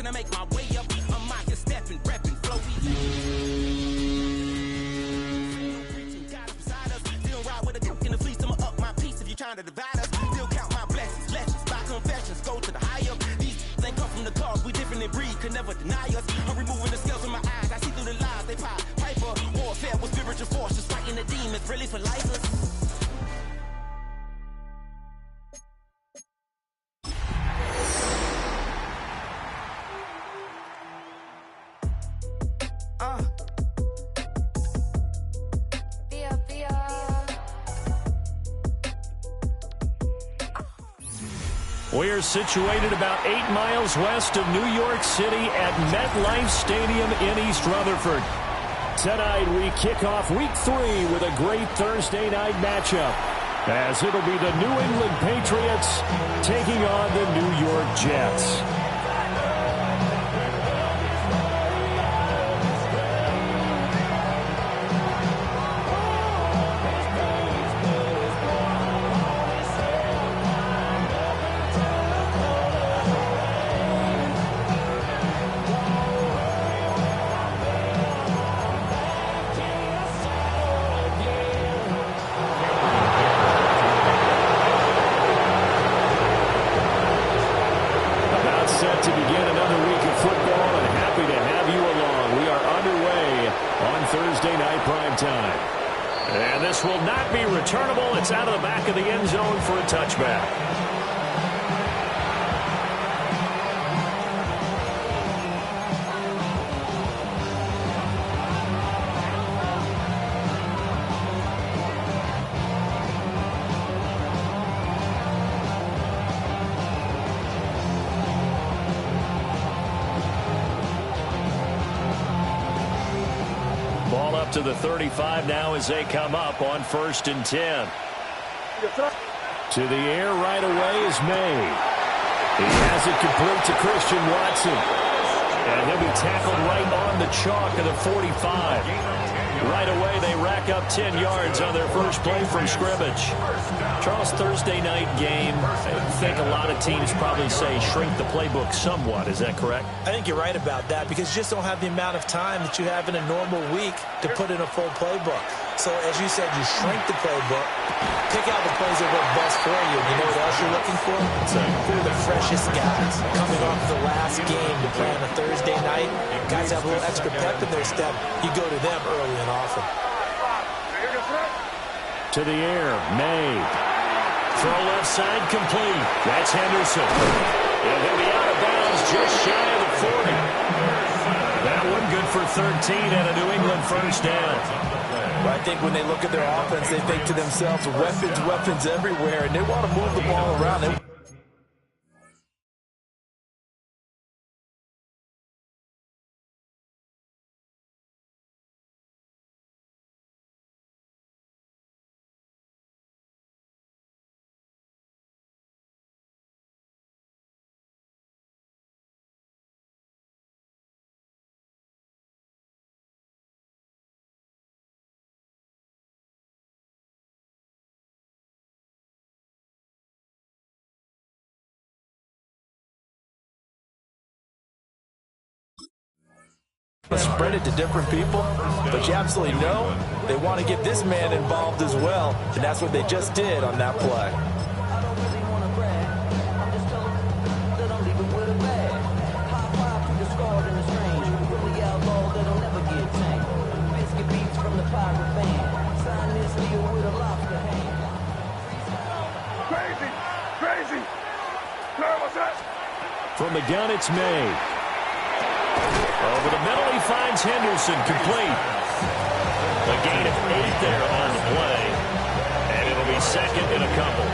I make my way up, I'm out here stepping, repping, flow. God beside us, still ride with a duke in the fleece. I'ma up my piece if you're trying to divide us. Still count my blessings, legends, by confessions, go to the higher. These ain't come from the cars, we different in breed, could never deny us. I'm removing the scales from my eyes, I see through the lies they pop. Piper, warfare with spiritual forces, fighting the demons, really for life. We're situated about 8 miles west of New York City at MetLife Stadium in East Rutherford. Tonight we kick off week 3 with a great Thursday night matchup, as it'll be the New England Patriots taking on the New York Jets. And this will not be returnable. It's out of the back of the end zone for a touchback. To the 35 now as they come up on 1st and 10. To the air right away is May. He has it complete to Christian Watson. And he'll be tackled right on the chalk of the 45. Right away they rack up 10 yards on their first play from scrimmage. Charles, Thursday night game, I think a lot of teams probably say shrink the playbook somewhat. Is that correct? I think you're right about that, because you just don't have the amount of time that you have in a normal week to put in a full playbook. So as you said, you shrink the playbook, pick out the plays that work best for you. You know what else you're looking for? So who are the freshest guys coming off the last game to play on a Thursday night? Guys have a little extra pep in their step. You go to them early and often. To the air, May. Throw left side complete. That's Henderson. And he'll be out of bounds just shy of the 40. That one good for 13 and a New England first down. Well, I think when they look at their offense, they think to themselves, weapons everywhere, and they want to move the ball around. Spread it to different people, but you absolutely know they want to get this man involved as well, and that's what they just did on that play. Crazy. What's that? From the gun, it's May. Over the middle, he finds Henderson complete. A gain of 8 there on the play. And it'll be second and a couple.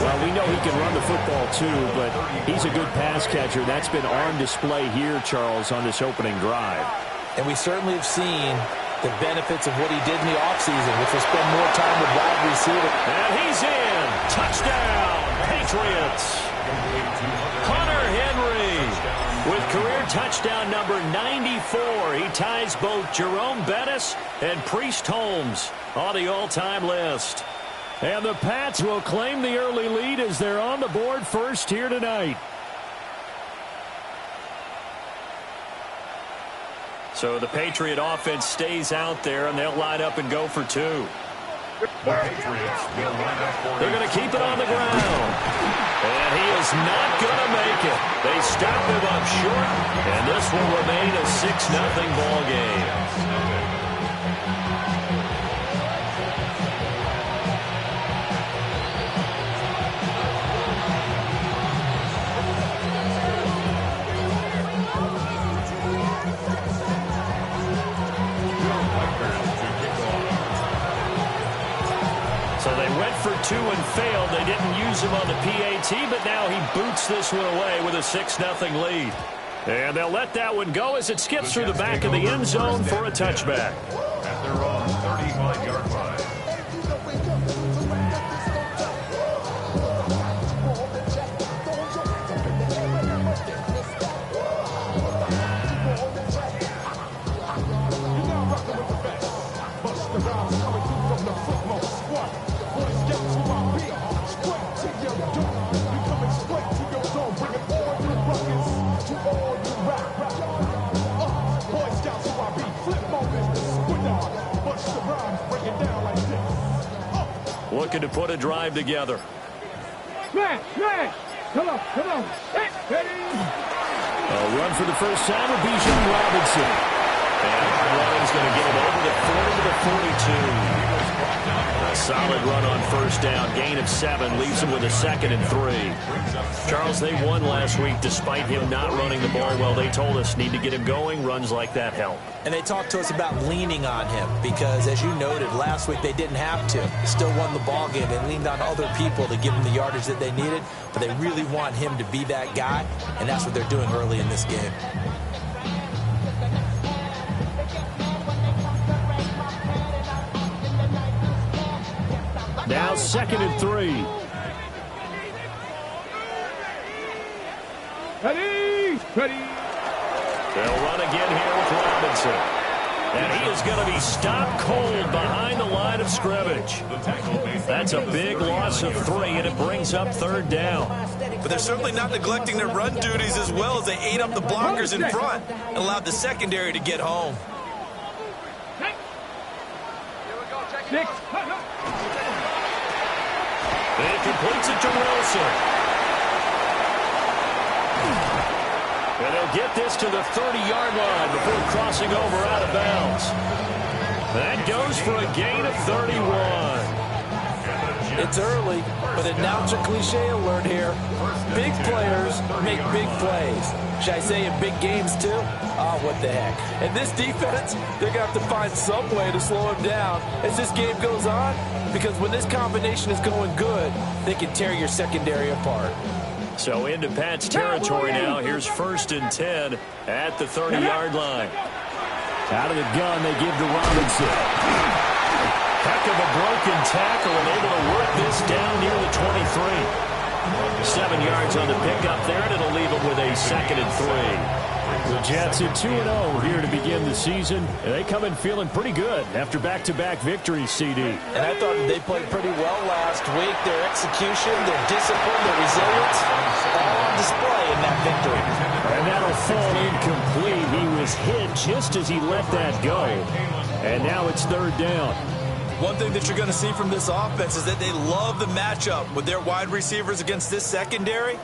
Well, we know he can run the football too, but he's a good pass catcher. That's been on display here, Charles, on this opening drive. And we certainly have seen the benefits of what he did in the offseason, which was spend more time with wide receiver. And he's in. Touchdown, Patriots. Hunter Henry with career touchdown number 94. He ties both Jerome Bettis and Priest Holmes on the all-time list. And the Pats will claim the early lead as they're on the board first here tonight. So the Patriot offense stays out there, and they'll line up and go for two. They're going to keep it on the ground. And he is not going to make it. They stop him up short, and this will remain a 6-0 ball game. So they went for two and failed. They didn't use him on the PAT, but now he boots this one away with a 6-0 lead. And they'll let that one go as it skips through the back of the end zone for a touchback. At their own 35-yard line. Looking to put a drive together. Come on. Hey, ready? A run for the first time with Bijan Robinson. And running's going to get him over the 40 to the 42. A solid run on first down. Gain of 7 leaves him with a 2nd and 3. Charles, they won last week despite him not running the ball well. They told us need to get him going. Runs like that help. And they talked to us about leaning on him because, as you noted, last week they didn't have to. Still won the ball game. They leaned on other people to give them the yardage that they needed, but they really want him to be that guy, and that's what they're doing early in this game. Now 2nd and 3. Ready? They'll run again here with Robinson. And he is going to be stopped cold behind the line of scrimmage. That's a big loss of 3, and it brings up 3rd down. But they're certainly not neglecting their run duties as well as they ate up the blockers in front and allowed the secondary to get home. He completes it to Wilson. And they'll get this to the 30-yard line before crossing over out of bounds. That goes for a gain of 31. It's early, but announce a cliche alert here. Big players make big plays. Should I say in big games too? Oh, what the heck. And this defense, they're going to have to find some way to slow him down as this game goes on, because when this combination is going good, they can tear your secondary apart. So into Pat's territory now. Here's 1st and 10 at the 30-yard line. Out of the gun, they give to Robinson. Heck of a broken tackle and able to work this down near the 23. 7 yards on the pickup there, and it'll leave him with a 2nd and 3. The Jets at 2-0 here to begin the season. And they come in feeling pretty good after back-to-back victories, CD. And I thought they played pretty well last week. Their execution, their discipline, their resilience, all on display in that victory. And that'll fall incomplete. He was hit just as he let that go. And now it's 3rd down. One thing that you're going to see from this offense is that they love the matchup with their wide receivers against this secondary.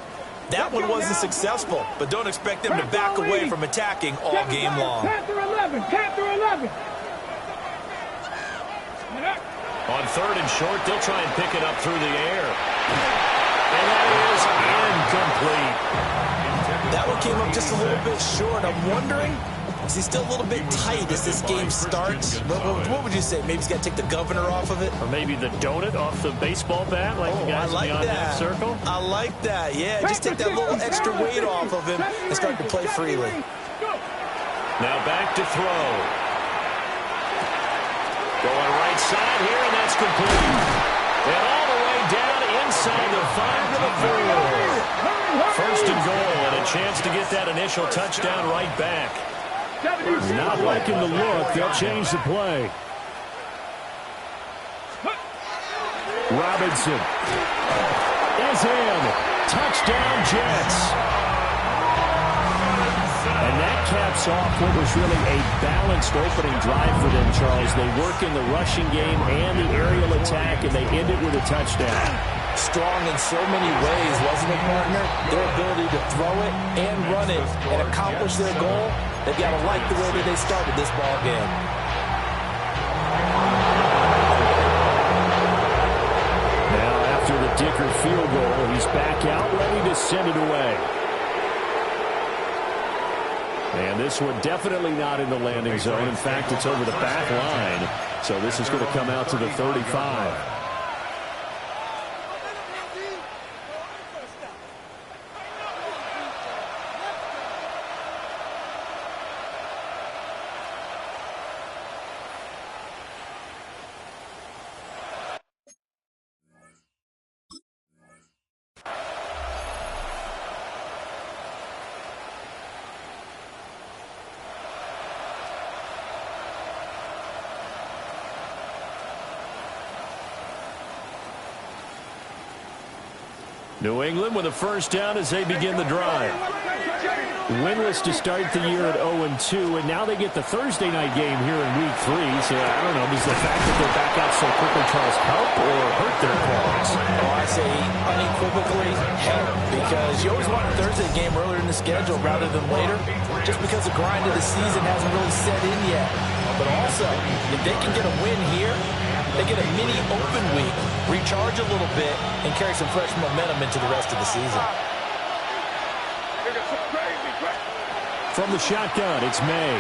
That one wasn't successful, but don't expect them to back away from attacking all game long. Panther 11. On 3rd and short, they'll try and pick it up through the air. And that is incomplete. That one came up just a little bit short. I'm wondering, is he still a little bit tight as this game starts? What would you say? Maybe he's got to take the governor off of it? Or maybe the donut off the baseball bat like the guys beyond that circle? I like that. Yeah, just take that little extra weight off of him and start to play freely. Now back to throw. Going right side here, and that's complete. And all the way down inside the 5 to the 4. 1st and goal, and a chance to get that initial touchdown right back. Not liking the look. They'll change the play. Robinson is in. Touchdown, Jets. And that caps caps off what was really a balanced opening drive for them, Charles. They work in the rushing game and the aerial attack, and they end it with a touchdown. Strong in so many ways, wasn't it, partner? Their ability to throw it and run it and accomplish their goal, they've got to like the way that they started this ball game. Now, after the Dicker field goal, he's back out, ready to send it away. And this one definitely not in the landing zone. In fact, it's over the back line. So this is going to come out to the 35. New England with a first down as they begin the drive. Winless to start the year at 0-2, and now they get the Thursday night game here in Week 3. So, I don't know, does the fact that they're back out so quickly, Charles, help or hurt their cause? Oh, I say unequivocally help, because you always want a Thursday game earlier in the schedule rather than later, just because the grind of the season hasn't really set in yet. But also, if they can get a win here, they get a mini open week, recharge a little bit, and carry some fresh momentum into the rest of the season. From the shotgun, it's May.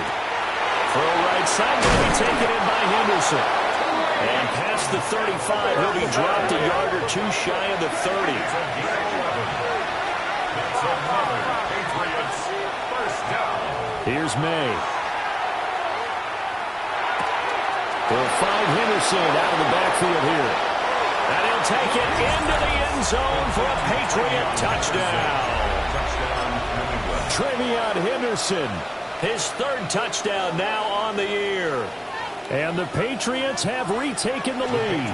Throw right side, going to be taken in by Henderson. And past the 35, he'll be dropped a yard or two shy of the 30. Here's May. They'll find Henderson out of the backfield here. And he'll take it into the end zone for a Patriot touchdown. Trevion Henderson, his third touchdown now on the year. And the Patriots have retaken the lead.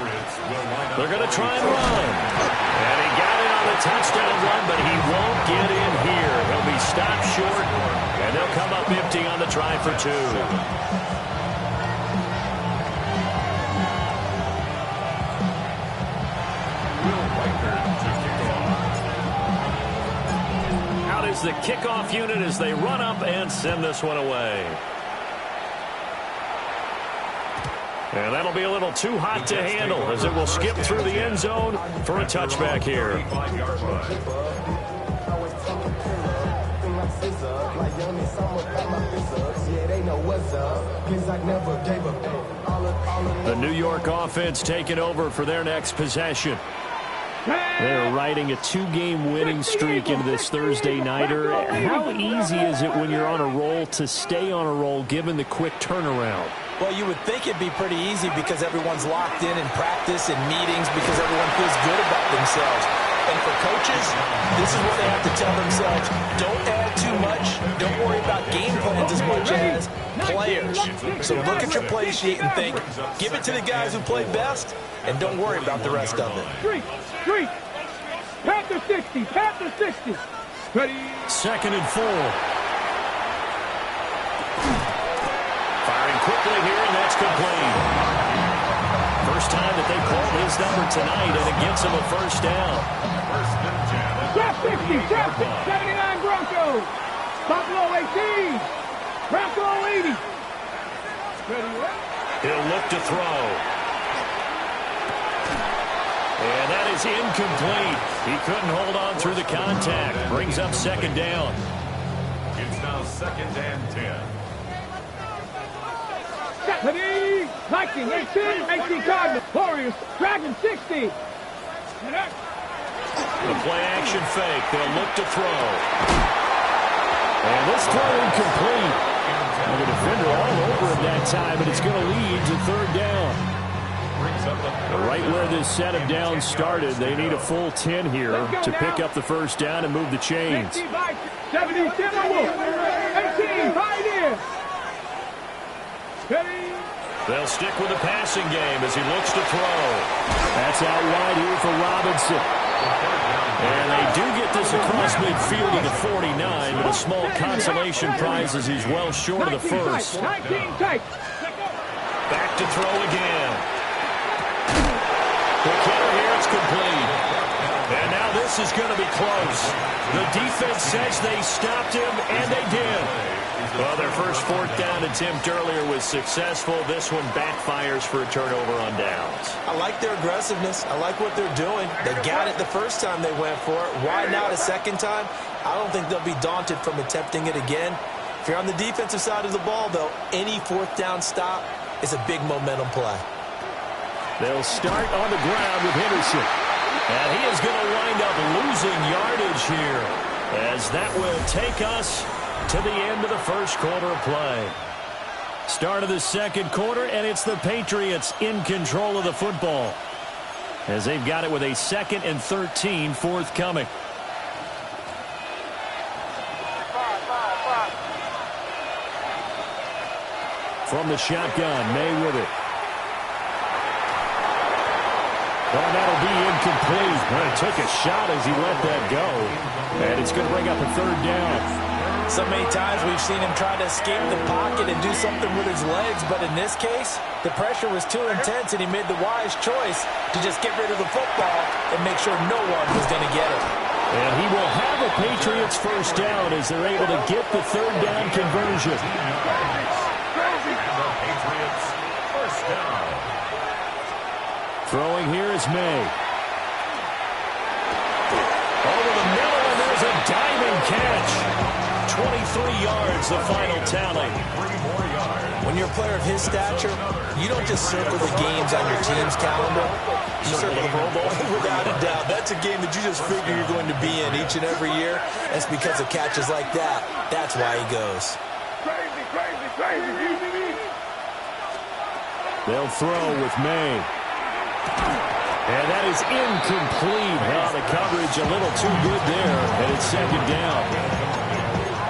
They're going to try and run. And he got it on the touchdown run, but he won't get in here. He'll be stopped short, and they'll come up empty on the try for two. Is the kickoff unit as they run up and send this one away. And that'll be a little too hot to handle as it will skip through the end zone for a touchback here. The New York offense taking over for their next possession. They're riding a two-game winning streak into this Thursday nighter. How easy is it when you're on a roll to stay on a roll given the quick turnaround? Well, you would think it'd be pretty easy because everyone's locked in practice and meetings because everyone feels good about themselves. And for coaches, this is what they have to tell themselves. Don't add too much. Don't worry about game plans as much as players. So look at your play sheet and think, give it to the guys who play best, and don't worry about the rest of it. Street. Panther 60. Panther 60. Ready. 2nd and 4. Firing quickly here, and that's complete. First time that they called his number tonight, and it gets him a first down. Trap 60. Trap 79 Broncos. Buffalo 18. Bronco 80. Ready. He'll look to throw. And that is incomplete. He couldn't hold on through the contact. Brings up 2nd down. It's now 2nd and 10. Ready. Viking 18 Cardinals. Warriors. Dragon 60. The play action fake. They'll look to throw. And this throw incomplete. And the defender all over him that time, and it's going to lead to 3rd down. Right where this set of downs started, they need a full 10 here to pick up the first down and move the chains. 77 Wolf. 18 Pioneer. They'll stick with the passing game as he looks to throw. That's out wide here for Robinson. And they do get this across midfield to the 49, but a small consolation prize as he's well short of the first. 19 tight. Back to throw again. The kicker here, it's complete. And now this is going to be close. The defense says they stopped him, and they did. Well, their first fourth down attempt earlier was successful. This one backfires for a turnover on downs. I like their aggressiveness. I like what they're doing. They got it the first time they went for it. Why not a second time? I don't think they'll be daunted from attempting it again. If you're on the defensive side of the ball, though, any fourth down stop is a big momentum play. They'll start on the ground with Henderson. And he is going to wind up losing yardage here, as that will take us to the end of the first quarter of play. Start of the second quarter, and it's the Patriots in control of the football, as they've got it with a 2nd and 13 forthcoming. From the shotgun, May with it. Well, that'll be incomplete. Well, he took a shot as he let that go. And it's going to bring up a 3rd down. So many times we've seen him try to escape the pocket and do something with his legs, but in this case, the pressure was too intense, and he made the wise choice to just get rid of the football and make sure no one was going to get it. And he will have a Patriots first down as they're able to get the 3rd down conversion. Patriots first down. Throwing here is May. Over the middle, and there's a diving catch. 23 yards, the final tally. 3 more yards. When you're a player of his stature, you don't just circle the games on your team's calendar. You circle the Pro Bowl. Without a doubt, that's a game that you just figure you're going to be in each and every year. That's because of catches like that. That's why he goes. Crazy, crazy, crazy. They'll throw with May. And that is incomplete. Well, the coverage a little too good there, and it's 2nd down.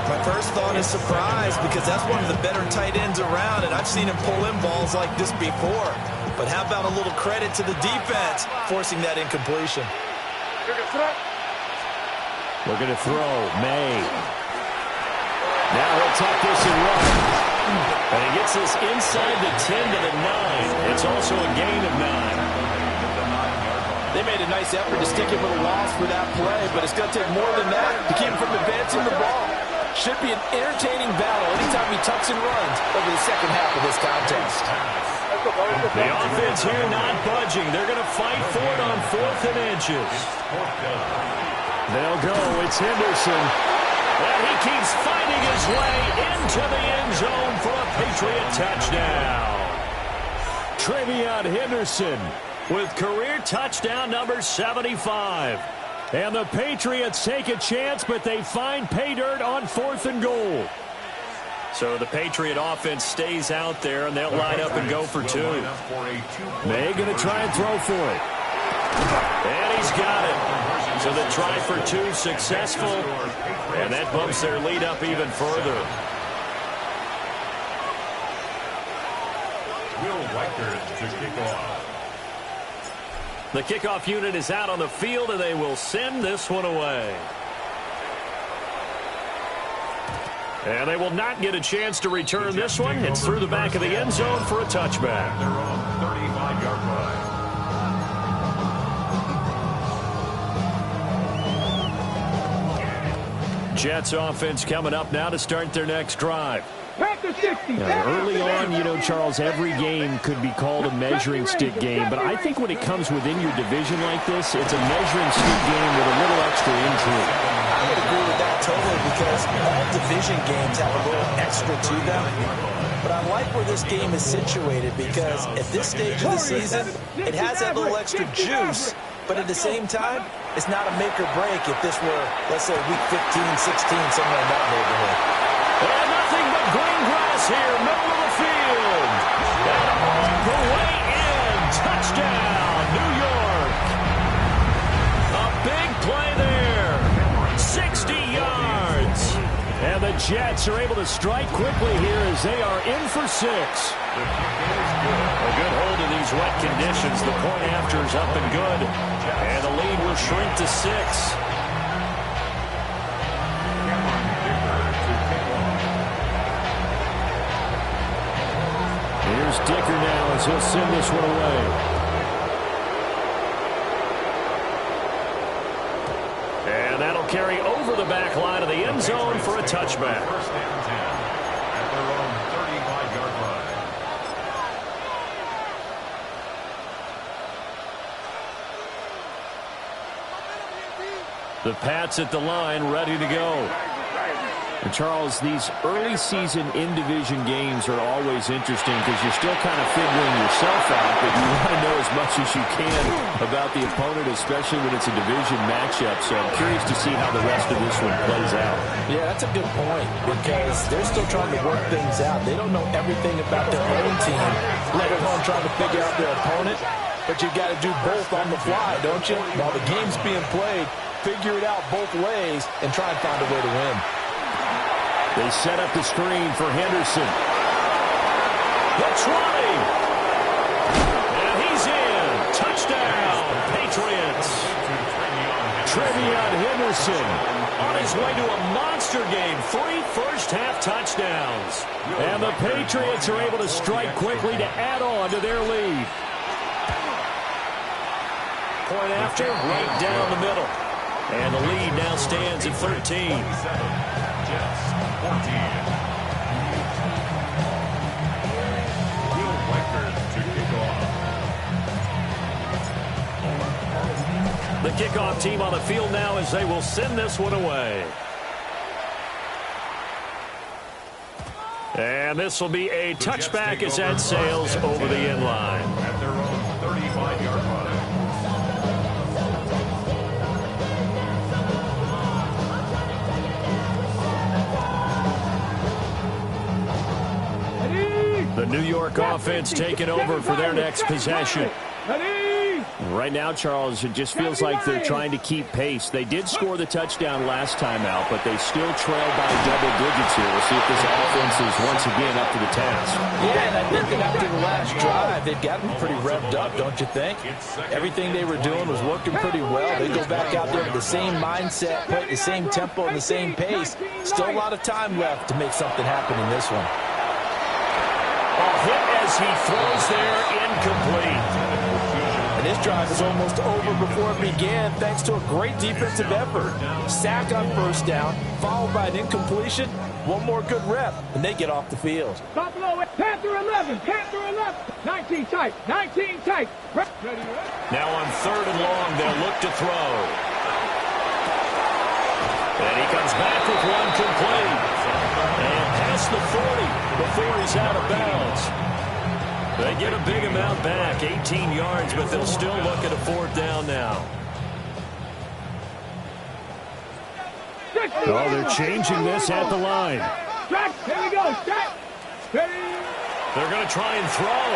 My first thought is surprise, because that's one of the better tight ends around, and I've seen him pull in balls like this before. But how about a little credit to the defense forcing that incompletion? Looking to throw, May. Now he'll tuck this and run. And he gets this inside the 10 to the 9. It's also a gain of 9. They made a nice effort to stick him with a loss for that play, but it's going to take more than that to keep him from advancing the ball. Should be an entertaining battle anytime he tucks and runs over the second half of this contest. The offense here not budging. They're going to fight for it on 4th and inches. They'll go. It's Henderson. And he keeps fighting his way into the end zone for a Patriot touchdown. Trevion Henderson with career touchdown number 75. And the Patriots take a chance, but they find pay dirt on 4th and goal. So the Patriot offense stays out there, and they'll line up and go for 2. May going to try and throw for it. And he's got it. So the try for 2 successful, and that bumps their lead up even further. Will Reichard to kick off. The kickoff unit is out on the field, and they will send this one away. And they will not get a chance to return this one. It's through the back of the end zone for a touchback. Their own 35-yard line. Jets offense coming up now to start their next drive. Panther 60. Early on, you know, Charles, every game could be called a measuring stick game. But I think when it comes within your division like this, it's a measuring stick game with a little extra intrigue. I would agree with that totally, because all division games have a little extra to them. But I like where this game is situated, because at this stage of the season, it has that little extra juice. But at the same time, it's not a make or break if this were, let's say, week 15, 16, somewhere in that neighborhood. And nothing but green grass here, middle of the field. And all the way in. Touchdown, New York. A big play there. 60 yards. And the Jets are able to strike quickly here as they are in for 6. A good hold in these wet conditions. The point after is up and good. And the lead will shrink to 6. Here's Dicker now as he'll send this one away. And that'll carry over the back line of the end zone for a touchback. First and 10 at their own 35-yard line. The Pats at the line, ready to go. And Charles, these early season in-division games are always interesting because you're still kind of figuring yourself out, but you want to know as much as you can about the opponent, especially when it's a division matchup. So I'm curious to see how the rest of this one plays out. Yeah, that's a good point because they're still trying to work things out. They don't know everything about their own team, let alone trying to figure out their opponent. But you got to do both on the fly, don't you? While the game's being played, figure it out both ways and try and find a way to win. They set up the screen for Henderson. That's running. And he's in. Touchdown, Patriots. Trevion Henderson on his way to a monster game. 3 first-half touchdowns. And the Patriots are able to strike quickly to add on to their lead. Point after, right down the middle. And the lead now stands at 13. Jets 14. Will Whitaker to kick off. The kickoff team on the field now as they will send this one away. And this will be a touchback as that sails over the end line. At their own 35-yard line. The New York offense taking over for their next possession. Right now, Charles, it just feels like they're trying to keep pace. They did score the touchdown last time out, but they still trail by double digits here. We'll see if this offense is once again up to the task. Yeah, and I think that after the last drive, they've gotten pretty revved up, don't you think? Everything they were doing was working pretty well. They go back out there with the same mindset, play at the same tempo and the same pace. Still a lot of time left to make something happen in this one. A hit as he throws there, incomplete. And this drive is almost over before it began thanks to a great defensive effort. Sack on first down, followed by an incompletion. One more good rep, and they get off the field. Buffalo, Panther 11, Panther 11. 19 tight, 19 tight. Now on 3rd and long, they'll look to throw. And he comes back with one complete. And past the 40 before he's out of bounds. They get a big amount back, 18 yards, but they'll still look at a 4th down now. Oh, they're changing this at the line. Here we go. Stop. They're going to try and throw.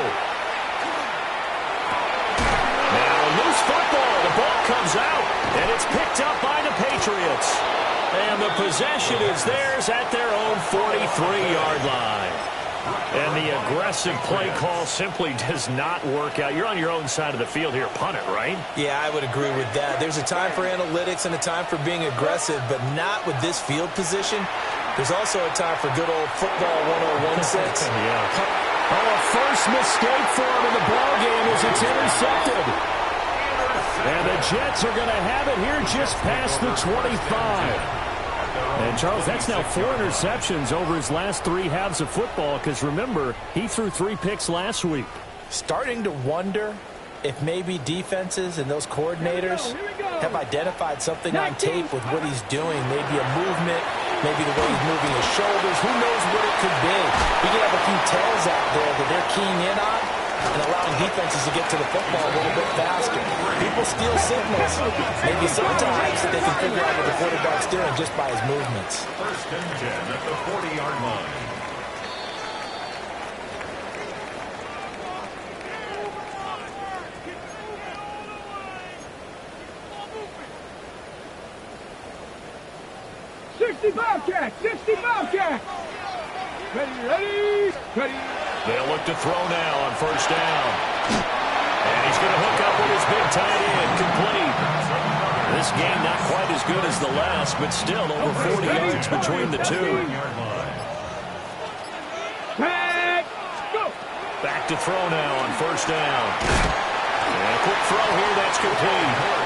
Now, loose football. The ball comes out, and it's picked up by the Patriots. And the possession is theirs at their own 43-yard line. And the aggressive play call simply does not work out. You're on your own side of the field here. Punt it, right? Yeah, I would agree with that. There's a time for analytics and a time for being aggressive, but not with this field position. There's also a time for good old football 101 sets. Yeah. Oh, a first mistake for him in the ballgame as it's intercepted. And the Jets are going to have it here just past the 25. And, Charles, that's now 4 interceptions over his last 3 halves of football because, remember, he threw 3 picks last week. Starting to wonder if maybe defenses and those coordinators have identified something on tape with what he's doing. Maybe a movement, maybe the way he's moving his shoulders. Who knows what it could be? We could have a few tails out there that they're keying in on and allowing defenses to get to the football a little bit faster. People steal signals. Maybe sometimes they can figure out what the quarterback's doing just by his movements. 1st and 10 at the 40-yard line. 60 Bobcats. 60 Bobcats. Ready. They'll look to throw now on first down. And he's going to hook up with his big tight end. Complete. This game not quite as good as the last, but still over 40 yards between the two. Back to throw now on first down. And a quick throw here, that's complete.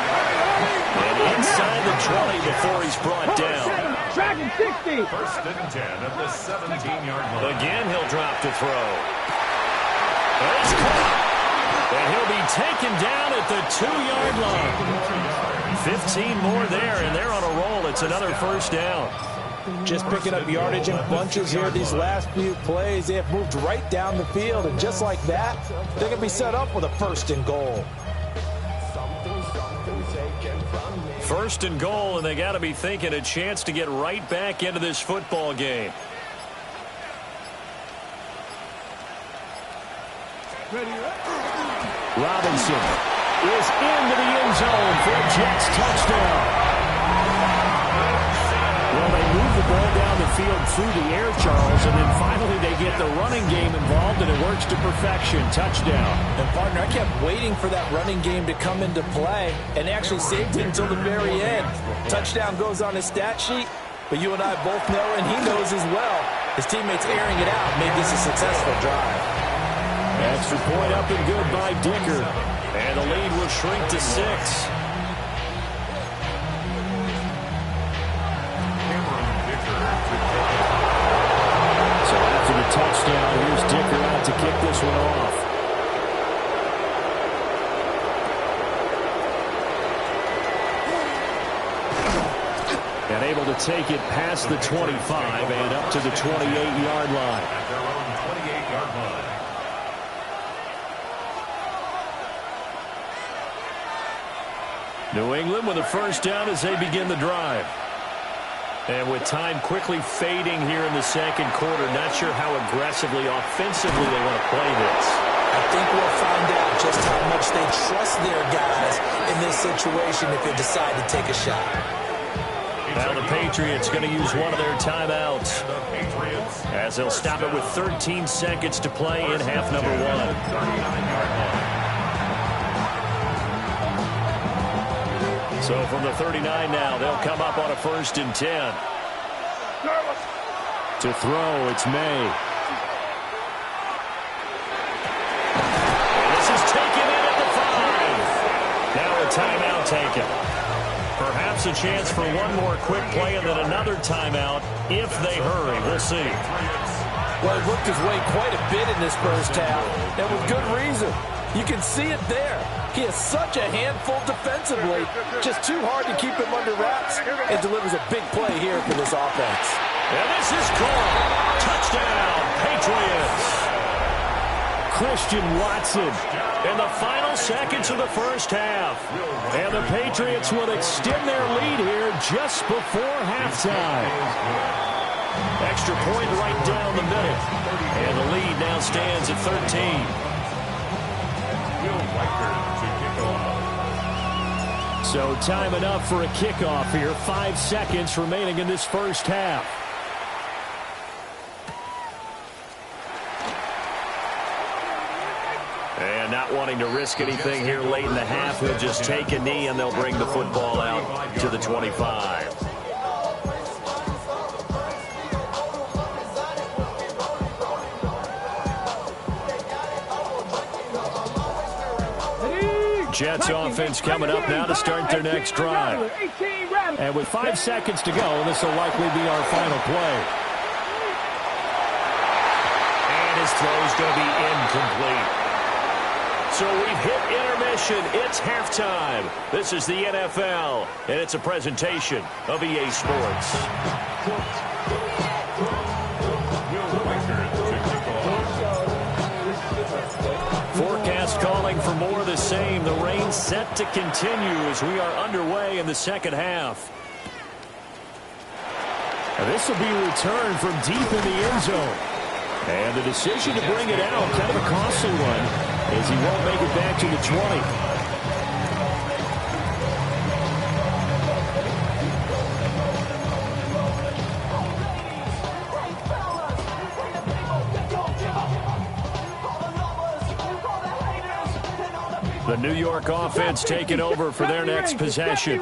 And inside the 20 before he's brought down. Dragon 60. First and 10 at the 17-yard line. Again, he'll drop to throw. And it's caught. And he'll be taken down at the 2-yard line. 15 more there, and they're on a roll. It's another first down. Just picking up yardage in bunches here these last few plays. They have moved right down the field, and just like that, they're going to be set up with a first and goal. First and goal, and they got to be thinking a chance to get right back into this football game. Robinson is into the end zone for a Jets touchdown. Well, they move the ball down the field through the air, Charles, and then finally they get the running game involved, and it works to perfection. Touchdown. And, partner, I kept waiting for that running game to come into play, and actually saved it until the very end. Touchdown goes on his stat sheet, but you and I both know, and he knows as well, his teammates airing it out made this a successful drive. Extra point up and good by Dicker. And the lead will shrink to 6. So after the touchdown, here's Dicker out to kick this one off. And able to take it past the 25 and up to the 28-yard line. At their own 28-yard line. New England with a first down as they begin the drive. And with time quickly fading here in the second quarter, not sure how aggressively, offensively they want to play this. I think we'll find out just how much they trust their guys in this situation if they decide to take a shot. Now the Patriots going to use one of their timeouts as they'll stop it with 13 seconds to play in half number 1. So from the 39 now, they'll come up on a first and 10. To throw, it's May. And this is taken in at the 5. Now a timeout taken. Perhaps a chance for one more quick play and then another timeout if they hurry. We'll see. Well, he worked his way quite a bit in this first half, and with good reason. You can see it there. He is such a handful defensively. Just too hard to keep him under wraps, and delivers a big play here for this offense. And this is called. Touchdown, Patriots. Christian Watson in the final seconds of the first half. And the Patriots will extend their lead here just before halftime. Extra point right down the middle. And the lead now stands at 13. So time enough for a kickoff here. 5 seconds remaining in this first half. And not wanting to risk anything here late in the half, he'll just take a knee and they'll bring the football out to the 25. Jets offense coming up now to start their next drive. And with 5 seconds to go, this will likely be our final play. And his throw's going to be incomplete. So we've hit intermission. It's halftime. This is the NFL, and it's a presentation of EA Sports. Forecast calling for more of the same. The rain set to continue as we are underway in the second half. And this will be returned from deep in the end zone. And the decision to bring it out, kind of a costly one, as he won't make it back to the 20. The New York offense taking over for their next possession.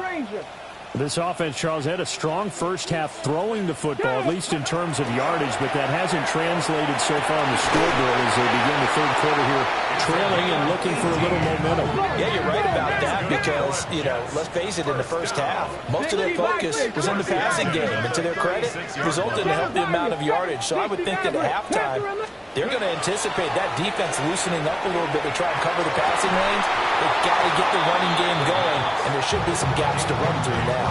This offense, Charles, had a strong first half throwing the football, at least in terms of yardage, but that hasn't translated so far on the scoreboard as they begin the third quarter here, trailing and looking for a little momentum. Yeah, you're right about that because, let's face it, in the first half, most of their focus was in the passing game. And to their credit, resulted in a healthy amount of yardage. So I would think that at halftime, they're going to anticipate that defense loosening up a little bit to try and cover the passing lanes. They've got to get the running game going, and there should be some gaps to run through now.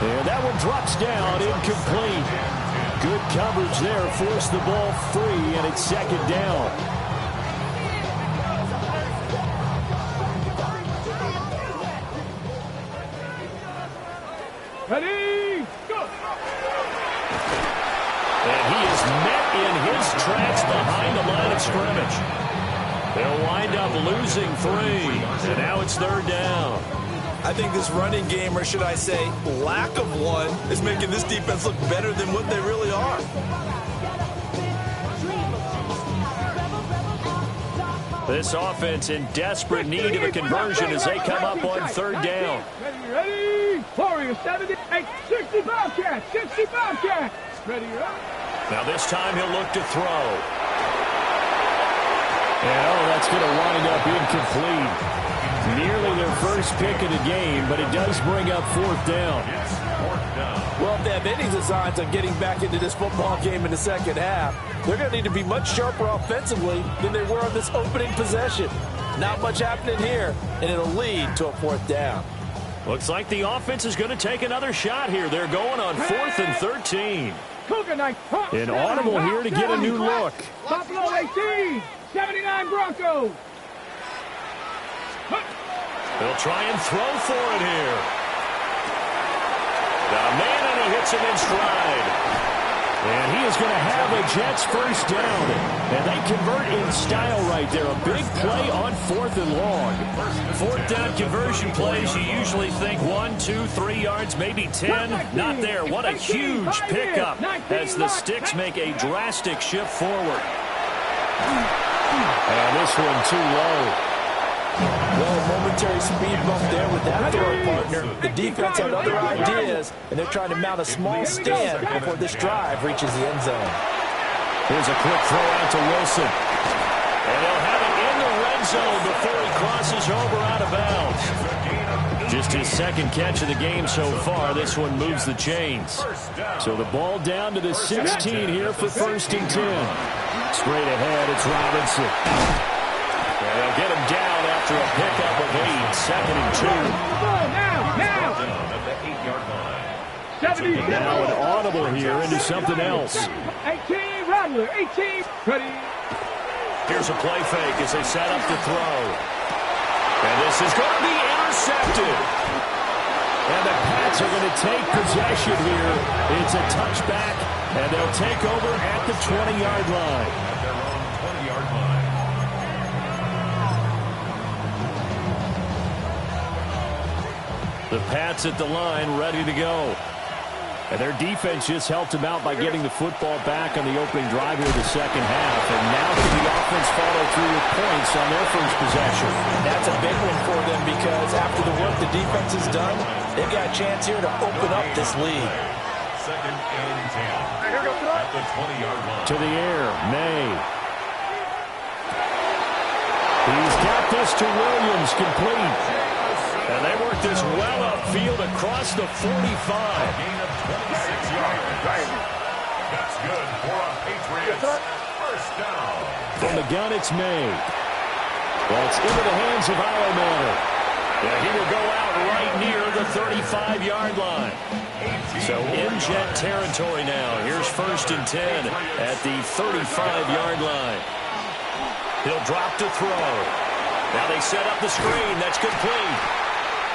And that one drops down, incomplete. Good coverage there, forced the ball free, and it's second down. Ready, go! And he is met in his tracks behind the line of scrimmage. They'll wind up losing 3, and now it's third down. I think this running game, or should I say lack of one, is making this defense look better than what they really are. This offense in desperate need of a conversion as they come up on third down. Ready, Warriors 78, 60 Bobcats, 60 Bobcats. Ready, Now this time he'll look to throw. And that's going to wind up incomplete. Nearly their first pick of the game, but it does bring up fourth down. Well, if they have any designs on getting back into this football game in the second half, they're going to need to be much sharper offensively than they were on this opening possession. Not much happening here, and it'll lead to a fourth down. Looks like the offense is going to take another shot here. They're going on 4th and 13. An audible here to get a new look. Buffalo 18, 79 Broncos. They'll try and throw for it here. Got a man, and he hits him in stride. And he is going to have a Jets first down. And they convert in style right there. A big play on 4th and long. 4th down conversion plays, you usually think 1, 2, 3 yards, maybe 10. Not there. What a huge pickup as the Sticks make a drastic shift forward. And this one too low. Well, momentary speed bump there with that throw partner. The defense had other ideas, and they're trying to mount a small stand before this drive reaches the end zone. Here's a quick throw out to Wilson. And they'll have it in the red zone before he crosses over out of bounds. Just his second catch of the game so far. This one moves the chains. So the ball down to the 16 here for 1st and 10. Straight ahead, it's Robinson. And they'll get him down after a pickup of 8, 2nd and 2. Now an audible here into something else. 18, Rattler, 18, ready. Here's a play fake as they set up to throw. And this is going to be intercepted. And the Pats are going to take possession here. It's a touchback, and they'll take over at the 20-yard line. At their own 20-yard line. The Pats at the line, ready to go. And their defense just helped them out by getting the football back on the opening drive here the second half. And now can the offense follow through with points on their first possession? That's a big one for them because after the work the defense has done, they've got a chance here to open up this lead. 2nd and 10 at the 20-yard line. To the air, May. He's got this to Williams, complete. And they work this well upfield across the 45. A gain of 26 yards. That's good for a Patriots first down. From the gun, it's May. Well, it's into the hands of Manor. Yeah, he will go out right near the 35-yard line. So in Jet territory now. Here's 1st and 10 at the 35-yard line. He'll drop to throw. Now they set up the screen. That's complete.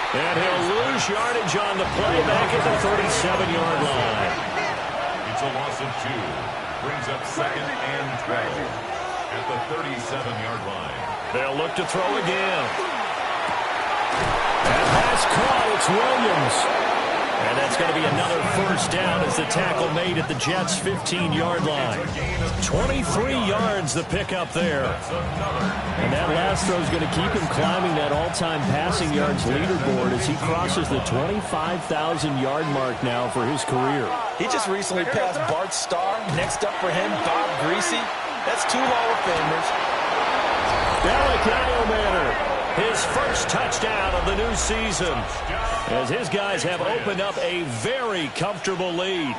And he'll lose yardage on the play back at the 37-yard line. It's a loss of 2. Brings up 2nd and 12 at the 37-yard line. They'll look to throw again. And pass caught. It's Williams. And that's going to be another first down as the tackle made at the Jets' 15-yard line. 23 yards the pickup there. And that last throw is going to keep him climbing that all-time passing yards leaderboard as he crosses the 25,000-yard mark now for his career. He just recently passed Bart Starr. Next up for him, Bob Greasy. That's 2 Hall of Famers. Alec Manor, his first touchdown of the new season, as his guys have opened up a very comfortable lead.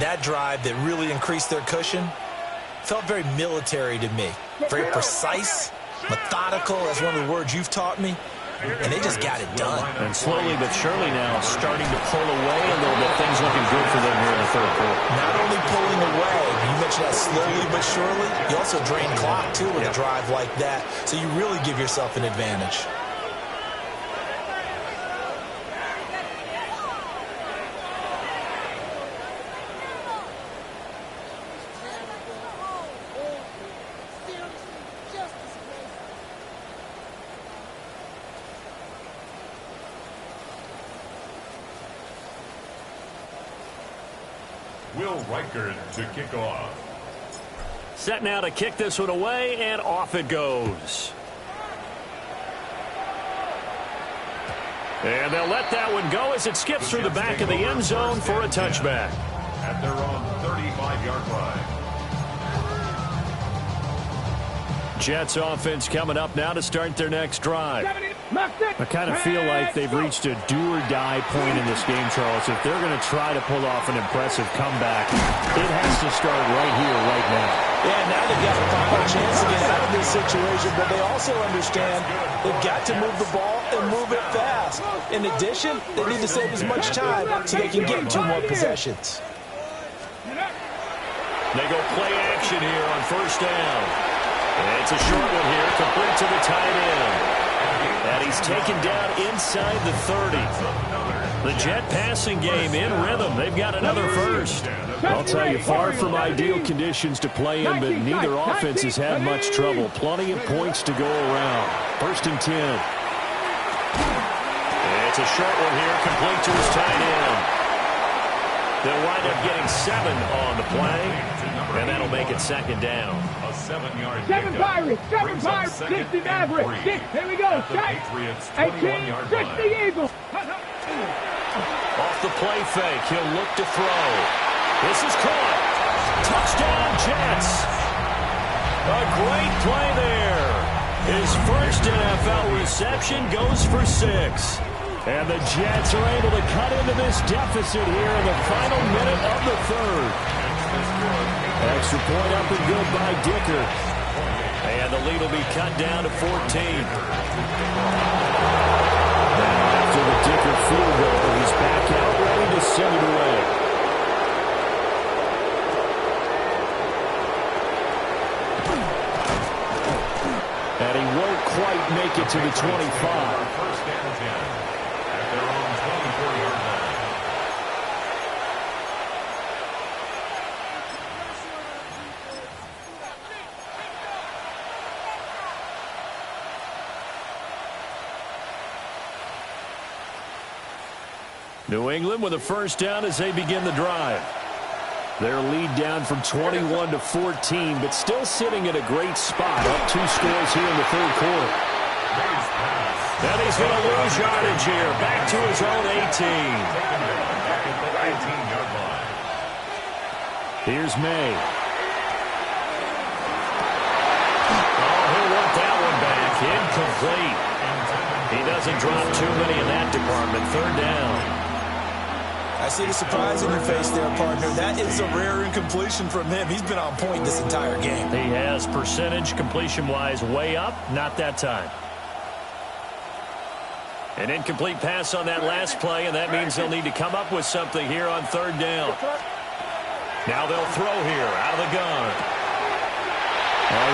That drive that really increased their cushion felt very military to me. Very precise, methodical, that's one of the words you've taught me. And they just got it done. And slowly but surely now starting to pull away a little bit. Things looking good for them here in the third quarter. Not only pulling away, you mentioned that slowly but surely, you also drain clock too with a drive like that. So you really give yourself an advantage. Will Reichard to kick off. Set now to kick this one away, and off it goes. And they'll let that one go as it skips through the back of the end zone for a touchback. At their own 35-yard line. Jets offense coming up now to start their next drive. I kind of feel like they've reached a do-or-die point in this game, Charles. If they're going to try to pull off an impressive comeback, it has to start right here, right now. Yeah, now they've got to find a chance to get out of this situation, but they also understand they've got to move the ball and move it fast. In addition, they need to save as much time so they can get 2 more possessions. They go play action here on first down. And it's a short one here, complete to the tight end. And he's taken down inside the 30. The Jet passing game in rhythm. They've got another first. I'll tell you, far from ideal conditions to play in, but neither offense has had much trouble. Plenty of points to go around. First and 10. It's a short one here, complete to his tight end. They'll wind up getting 7 on the play, and that'll make it second down. A 7-yard 7 Pirates, 60 Mavericks, 6, here we go, shot, 18, 60 Eagles. Off the play fake, he'll look to throw. This is caught. Touchdown, Jets. A great play there. His first NFL reception goes for 6. And the Jets are able to cut into this deficit here in the final minute of the third. Extra point up and good by Dicker. And the lead will be cut down to 14. Now after the Dicker field goal, he's back out ready to send it away. And he won't quite make it to the 25. First and 10 at their own 24-yard line. New England with a first down as they begin the drive. Their lead down from 21 to 14, but still sitting at a great spot. Up 2 scores here in the third quarter. And he's going to lose yardage here. Back to his own 18. Here's May. Oh, he'll want that one back. Incomplete. He doesn't drop too many in that department. Third down. I see the surprise in your face there, partner. That is a rare incompletion from him. He's been on point this entire game. He has percentage completion-wise way up. Not that time. An incomplete pass on that last play, and that means they'll need to come up with something here on third down. Now they'll throw here out of the gun.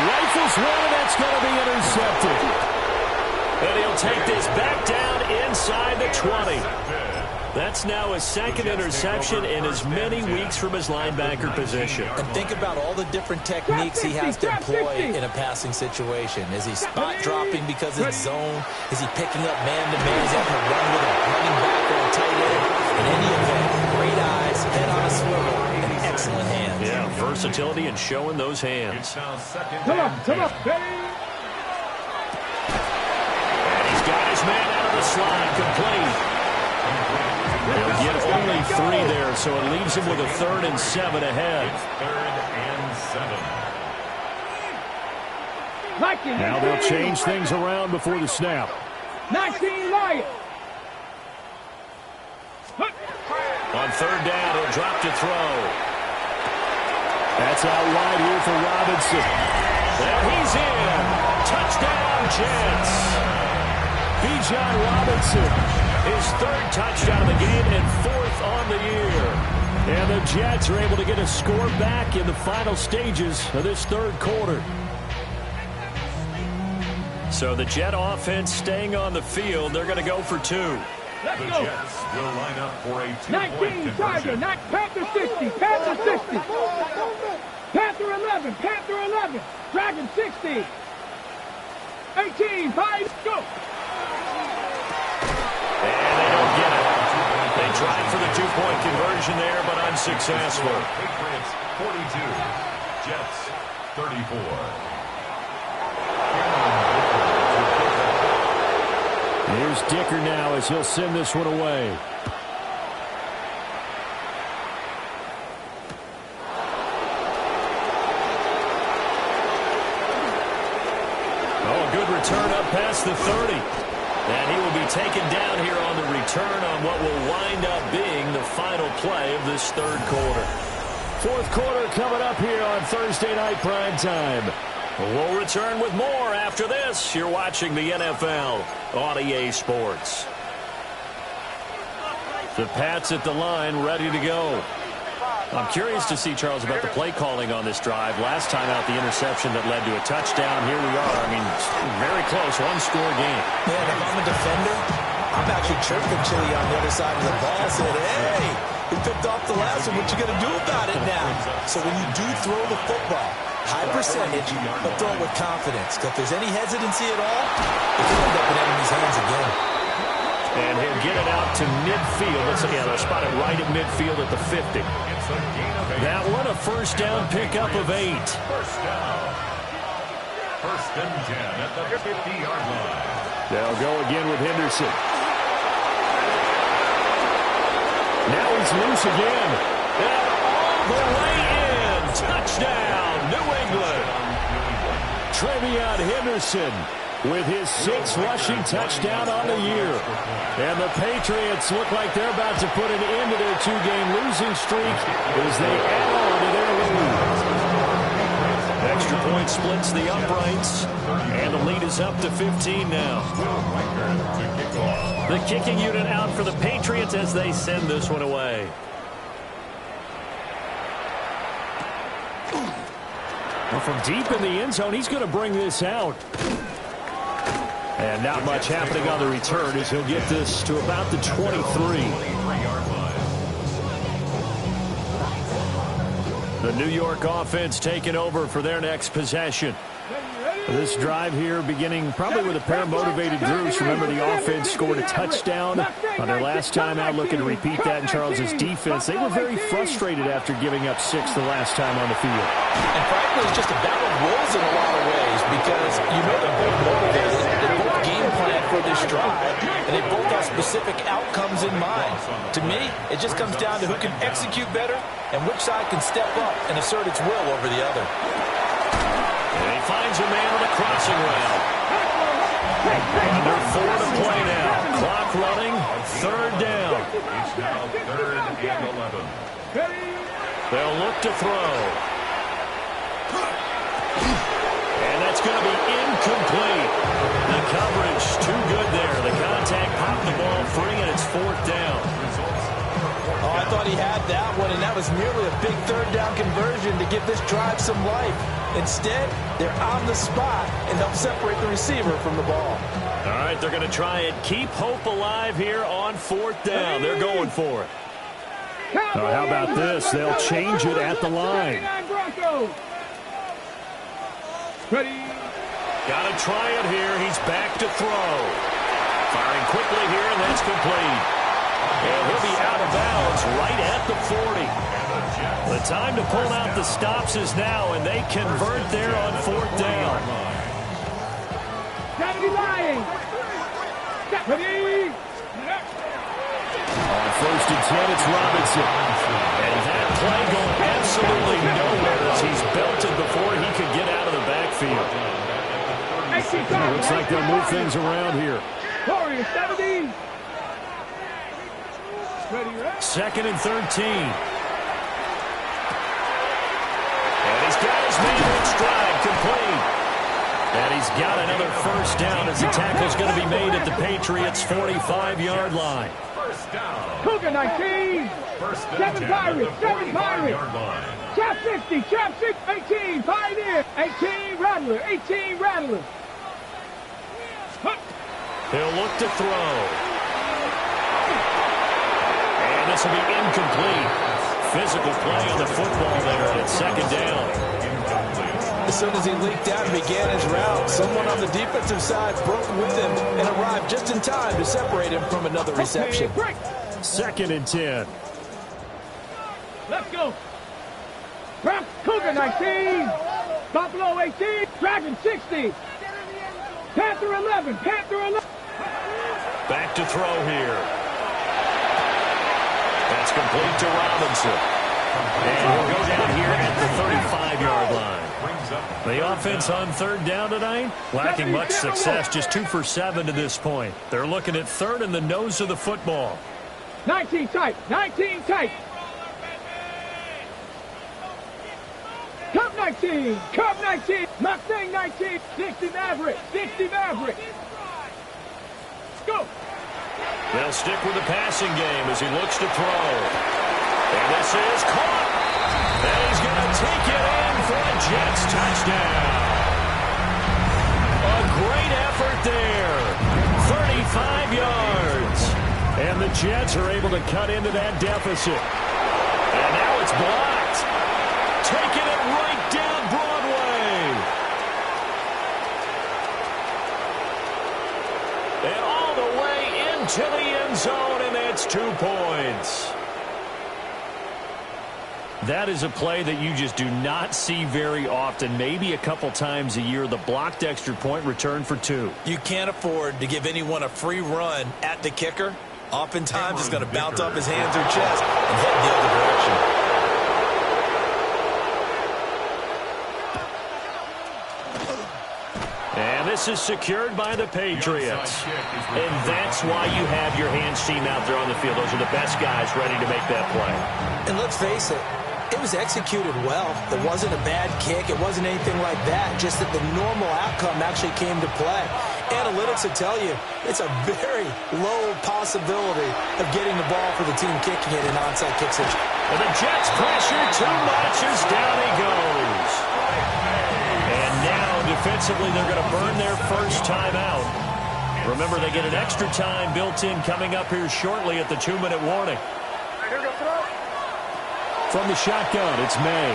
Rifles one, and that's going to be intercepted. And he'll take this back down inside the 20. That's now his second interception in as many weeks from his linebacker position. And think about all the different techniques he has to employ in a passing situation. Is he spot dropping because it's zone? Is he picking up man-to-man? Is he having to run with a running back or a tight end? In any event, great eyes, head on a swivel, and excellent hands. Yeah, versatility and showing those hands. It's now second Come on, and come on, 10. ready? And he's got his man out of the slot, complete. They'll get only 3 there, so it leaves him with a 3rd and 7 ahead. It's 3rd and 7. Now they'll change things around before the snap. 19 Lions. On 3rd down, he'll drop to throw. That's out wide here for Robinson. And he's in. Touchdown, Jets. Bijan Robinson, his 3rd touchdown of the game and 4th on the year. And the Jets are able to get a score back in the final stages of this 3rd quarter. So the Jet offense staying on the field. They're going to go for 2. Let's The go. Jets will line up for a 2-point 19 Tiger, conversion. Panther 60, Panther 60. Panther 11, Panther 11. Dragon 60. 18, 5, go. And they don't get it. They tried for the 2-point conversion there, but unsuccessful. Patriots 42, Jets 34. Here's Dicker now as he'll send this one away. Oh, a good return up past the 30. And he will be taken down here on the return on what will wind up being the final play of this 3rd quarter. 4th quarter coming up here on Thursday Night Prime Time. We'll return with more after this. You're watching the NFL on EA Sports. The Pats at the line, ready to go. I'm curious to see, Charles, about the play calling on this drive. Last time out, the interception that led to a touchdown. Here we are. I mean, very close, 1-score game. Man, if I'm a defender, I'm actually chirping Chili on the other side of the ball. Said, hey, we picked off the last one. What you going to do about it now? So when you do throw the football, high percentage, but throw it with confidence. Because if there's any hesitancy at all, it could end up in enemy's hands again. And he'll get it out to midfield. Let's see, they'll spot it right at midfield at the 50. That one, a 1st down pickup of 8. First down. 1st and 10 at the 50-yard line. They'll go again with Henderson. Now he's loose again. And all the way in. Touchdown, New England. Trevion Henderson with his 6th rushing touchdown on the year. And the Patriots look like they're about to put an end to their 2-game losing streak as they add on to their lead. Extra point splits the uprights, and the lead is up to 15 now. The kicking unit out for the Patriots as they send this one away. Well, from deep in the end zone, he's going to bring this out. And not much happening on the return as he'll get this to about the 23. The New York offense taking over for their next possession. This drive here beginning probably with a pair of motivated Drews. Remember, the offense scored a touchdown on their last time out, looking to repeat that in Charles's defense. They were very frustrated after giving up 6 the last time on the field. And frankly, it's just a battle of wills in a lot of ways because you know they're both motivated. They both game plan for this drive, and they both have specific outcomes in mind. To me, it just comes down to who can execute better and which side can step up and assert its will over the other. And he finds a man on a crossing route. Under 4 to play now. Clock running. 3rd down. It's now 3rd and 11. They'll look to throw. And that's going to be incomplete. The coverage too good there. The contact popped the ball free, and it's 4th down. Oh, I thought he had that one, and that was nearly a big 3rd down conversion to give this drive some life. Instead, they're on the spot and help separate the receiver from the ball. All right, they're going to try and keep hope alive here on 4th down. They're going for it. Oh, how about this? They'll change it at the line. Ready. Got to try it here. He's back to throw. Firing quickly here, and that's complete. And he'll be out of bounds right at the 40. The time to pull out the stops is now, and they convert there on 4th down. 79. Ready. On 1st and 10, it's Robinson. And that play going absolutely nowhere as he's belted before he could get out of the backfield. Looks like they'll move things around here. Warriors 70. Ready, 2nd and 13. And he's got his man in stride, complete. And he's got another 1st down as the tackle's going to be made at the Patriots' 45-yard line. Cougar 19. 7 Pirates. 7 Pirates. Chap 60. Chap 6. 18. Pioneer. 18 Rattler. 18 Rattler. He'll look to throw. And this will be incomplete. Physical play on the football there, and it's 2nd down. As soon as he leaked out and began his route, someone on the defensive side broke with him and arrived just in time to separate him from another reception. 2nd and 10. Let's go. Cougar 19. Buffalo 18. Dragon 60. Panther 11. Panther 11. Back to throw here. That's complete to Robinson. And he'll go down here at the 35-yard line. The offense on 3rd down tonight, lacking much success, just 2 for 7 to this point. They're looking at 3rd and the nose of the football. 19 tight. 19 tight. Cup 19. Cup 19. Mustang 19. 60 Maverick. 60 Maverick. Go. They'll stick with the passing game as he looks to throw. And this is caught. And he's going to take it in for a Jets touchdown. A great effort there. 35 yards. And the Jets are able to cut into that deficit. And now it's blocked. Taking it right down Broadway. And all the way into the end zone, and that's 2 points. That is a play that you just do not see very often, maybe a couple times a year. The blocked extra point return for 2. You can't afford to give anyone a free run at the kicker. Oftentimes, it's going to bounce off his hands or chest and head the other direction. And this is secured by the Patriots. And that's why you have your hands team out there on the field. Those are the best guys ready to make that play. And let's face it, it was executed well. It wasn't a bad kick. It wasn't anything like that. Just that the normal outcome actually came to play. Analytics will tell you it's a very low possibility of getting the ball for the team kicking it in onside kick situation. And the Jets pressure too much as down he goes. And now defensively they're going to burn their first timeout. Remember, they get an extra time built in coming up here shortly at the 2-minute warning. From the shotgun, it's May.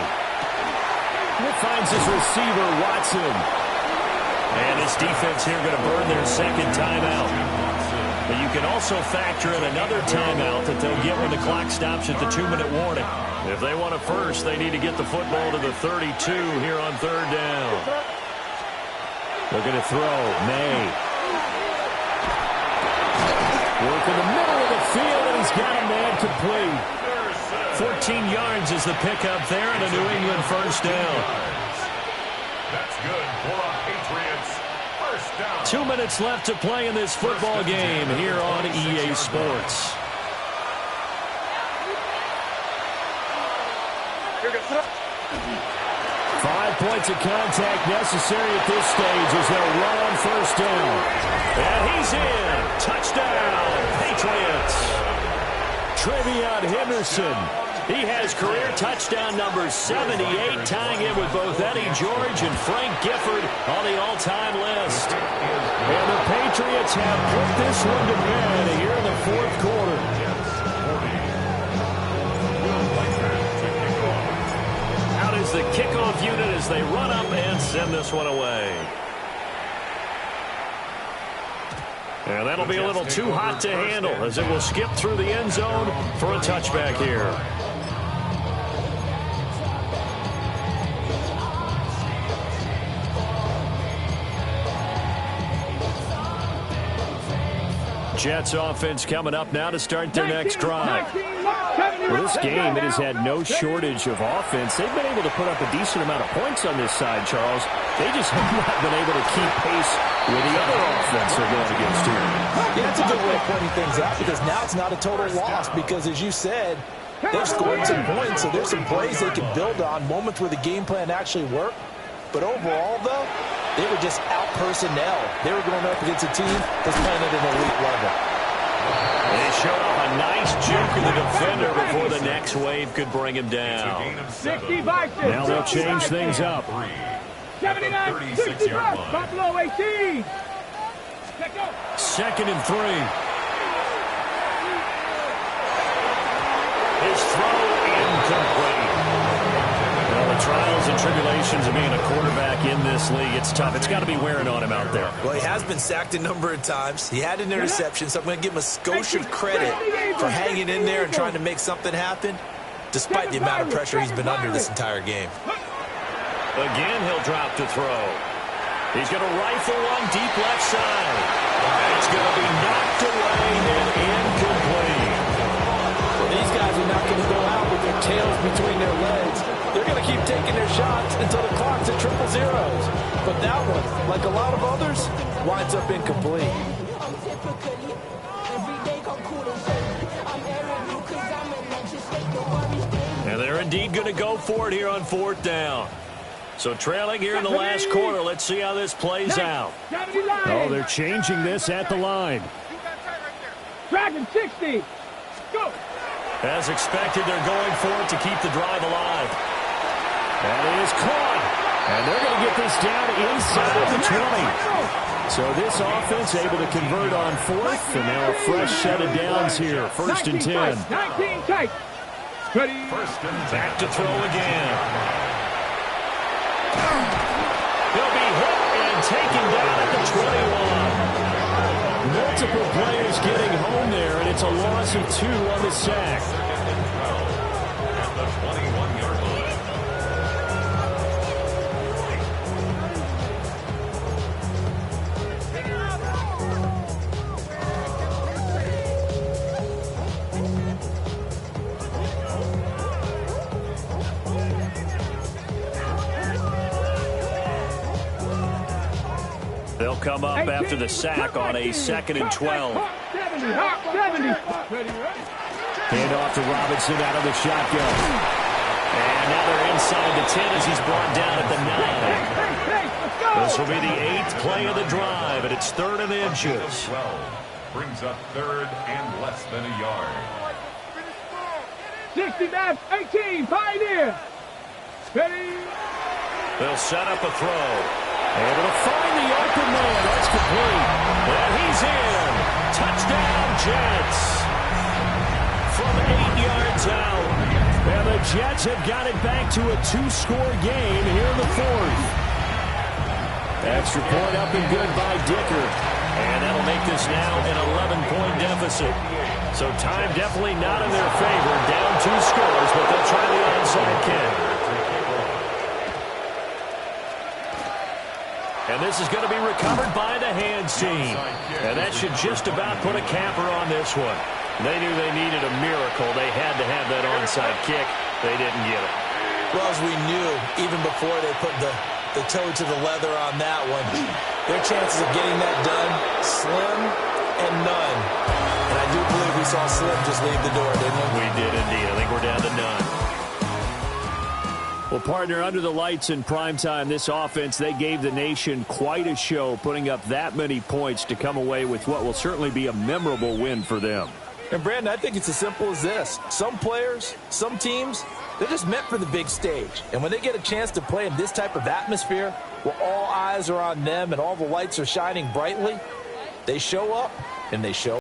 It finds his receiver, Watson. And his defense here going to burn their second timeout. But you can also factor in another timeout that they'll get when the clock stops at the 2-minute warning. If they want a first, they need to get the football to the 32 here on 3rd down. They're going to throw. May. Work in the middle of the field, and he's got a man complete. 14 yards is the pickup there, and a New England first down. That's good for a Patriots first down. 2 minutes left to play in this football game here on EA Sports. Five points of contact necessary at this stage as they'll run on first down. And he's in. Touchdown, Patriots. Trevion Henderson. He has career touchdown number 78, tying in with both Eddie George and Frank Gifford on the all-time list. And the Patriots have put this one to bed here in the 4th quarter. Out is the kickoff unit as they run up and send this one away. And that'll be a little too hot to handle as it will skip through the end zone for a touchback here. Jets offense coming up now to start their next drive. Well, this game, it has had no shortage of offense. They've been able to put up a decent amount of points on this side, Charles. They just have not been able to keep pace with the other offense they're going against here. Yeah, that's a good way of pointing things out because now it's not a total loss because, as you said, they've scored some points, so there's some plays they can build on, moments where the game plan actually worked. But overall, though, they were just out-personnel. They were going up against a team that's playing at an elite level. They showed off a nice juke of the defender before the next wave could bring him down. 65. Now they'll change things up. 79, 65, Buffalo 18. Second and 3. His throw incomplete. Well, the trials and tribulations of being a quarterback in this league, it's tough. It's got to be wearing on him out there. Well, he has been sacked a number of times. He had an interception, so I'm going to give him a skosh of credit for hanging in there and trying to make something happen, despite the amount of pressure he's been under this entire game. Again, he'll drop to throw. He's going to rifle one deep left side. It's going to be knocked away and incomplete. Well, these guys are not going to go out with their tails between their legs. They're going to keep taking their shots until the clock's at triple zeros. But that one, like a lot of others, winds up incomplete. And they're indeed going to go for it here on 4th down. So trailing here in the last quarter. Let's see how this plays out. Oh, they're changing this at the line. Dragon 60. Go. As expected, they're going for it to keep the drive alive. And it is caught. And they're going to get this down inside the 20. So this offense able to convert on 4th. And now a fresh set of downs here. 1st and 10. 19 tight. Back to throw again. He'll be hit and taken down at the 21. Multiple players getting home there, and it's a loss of 2 on the sack. At the 21-yard line. They'll come up after the sack on a 2nd and 12. Hand off to Robinson out of the shotgun. And now they're inside the 10 as he's brought down at the 9. This will be the 8th play of the drive, and it's 3rd and inches. 12 brings up 3rd and less than a yard. 69, 18, Pioneer. Ready. They'll set up a throw. Able to find the open man. That's complete. And he's in. Touchdown, Jets. From 8 yards out. And the Jets have got it back to a 2-score game here in the 4th. Extra point up and good by Dicker. And that'll make this now an 11-point deficit. So time definitely not in their favor. Down 2 scores, but they'll try the onside kick. And this is going to be recovered by the hands team. And that should just about put a capper on this one. They knew they needed a miracle. They had to have that onside kick. They didn't get it. Well, as we knew, even before they put the toe to the leather on that one, their chances of getting that done, slim and none. And I do believe we saw Slim just leave the door, didn't we? We did indeed. I think we're down to none. Well, partner, under the lights in primetime, this offense, they gave the nation quite a show, putting up that many points to come away with what will certainly be a memorable win for them. And, Brandon, I think it's as simple as this. Some players, some teams, they're just meant for the big stage. And when they get a chance to play in this type of atmosphere, where all eyes are on them and all the lights are shining brightly, they show up and they show